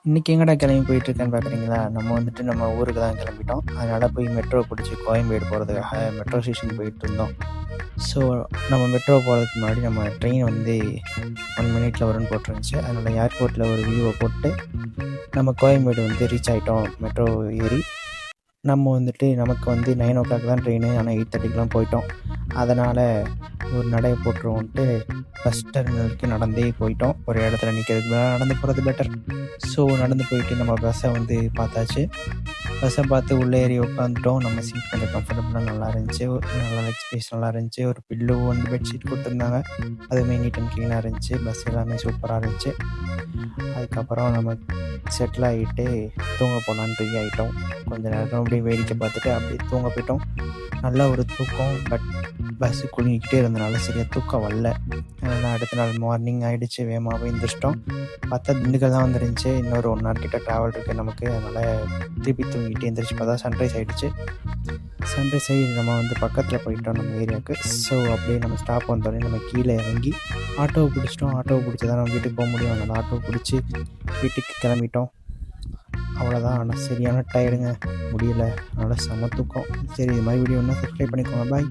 இன்றைக்கி எங்கடா கிளம்பி போயிட்டுருக்கேன்னு பார்க்குறீங்களா? நம்ம வந்துட்டு நம்ம ஊருக்கு தான் கிளம்பிட்டோம். அதனால் போய் மெட்ரோ பிடிச்சி கோயம்பேடு போகிறதுக்காக மெட்ரோ ஸ்டேஷன் போயிட்டுருந்தோம். ஸோ நம்ம மெட்ரோ போகிறதுக்கு முன்னாடி நம்ம ட்ரெயின் வந்து 1 மினிட்ல வரும்னு போட்டிருந்துச்சு. அதனால் ஏர்போர்ட்டில் ஒரு வியூவை போட்டு நம்ம கோயம்பேடு வந்து ரீச் ஆகிட்டோம். மெட்ரோ ஏறி நம்ம வந்துட்டு நமக்கு வந்து 9:00 தான் ட்ரெயின். ஆனால் 8:30க்கெலாம் போயிட்டோம். அதனால் ஒரு நடைய போட்டுருவோன்ட்டு பஸ் டெர்மினலுக்கு நடந்தே போயிட்டோம். ஒரு இடத்துல நிற்கிறதுக்கு மேலே நடந்து போகிறது பெட்டர். ஸோ நடந்து போயிட்டு நம்ம பஸ்ஸை வந்து பார்த்தாச்சு. பஸ்ஸை பார்த்து உள்ளே ஏறி உட்காந்துட்டோம். நம்ம சீட் கொஞ்சம் கம்ஃபர்டபுளாக நல்லா இருந்துச்சு. நல்லா லெக் ஸ்பேஸ் நல்லா இருந்துச்சு. ஒரு பில்லோ வந்து பெட்ஷீட் கொடுத்துருந்தாங்க. அதுவுமே நீட் அண்ட் க்ளீனாக இருந்துச்சு. பஸ் எல்லாமே சூப்பராக இருந்துச்சு. அதுக்கப்புறம் நம்ம செட்டில் ஆகிட்டு தூங்க போகலான்னு ரெடி ஆகிட்டோம். கொஞ்சம் நேரம் அப்படியே வேடிக்கை பார்த்துட்டு அப்படியே தூங்க போயிட்டோம். நல்ல ஒரு தூக்கம். பட் பஸ்ஸு குலுங்கிக்கிட்டே இருந்தனால சரியாக தூக்கம் வரல. அதனால் அடுத்த நாள் மார்னிங் ஆகிடுச்சு. வேகமாகவே எழுந்திரிச்சிட்டோம். பார்த்தா திண்டுக்கல் தான் வந்துருந்துச்சு. இன்னொரு 1 hour கிட்ட ட்ராவல் இருக்குது நமக்கு. அதனால் திருப்பி தூங்கிட்டு எழுந்திரிச்சு பார்த்தா சன்ரைஸ் ஆகிடுச்சு. சன்ரைஸ் ஆகி நம்ம வந்து பக்கத்தில் போயிட்டோம் நம்ம ஏரியாவுக்கு. ஸோ அப்படியே நம்ம ஸ்டாப் வந்தோடனே நம்ம கீழே இறங்கி ஆட்டோவை பிடிச்சிட்டோம். ஆட்டோவை பிடிச்சி தான் நம்ம வீட்டுக்கு போக முடியும். அதனால் ஆட்டோவை பிடிச்சி வீட்டுக்கு கிளம்பிட்டோம். அவ்வளோதான். ஆனால் சரியான டயர்டுங்க, முடியல. அதனால் செம தூக்கம். சரி, இது மாதிரி வீடியோ வேணுன்னா சப்ஸ்கிரைப் பண்ணிக்கோங்க. பாய்.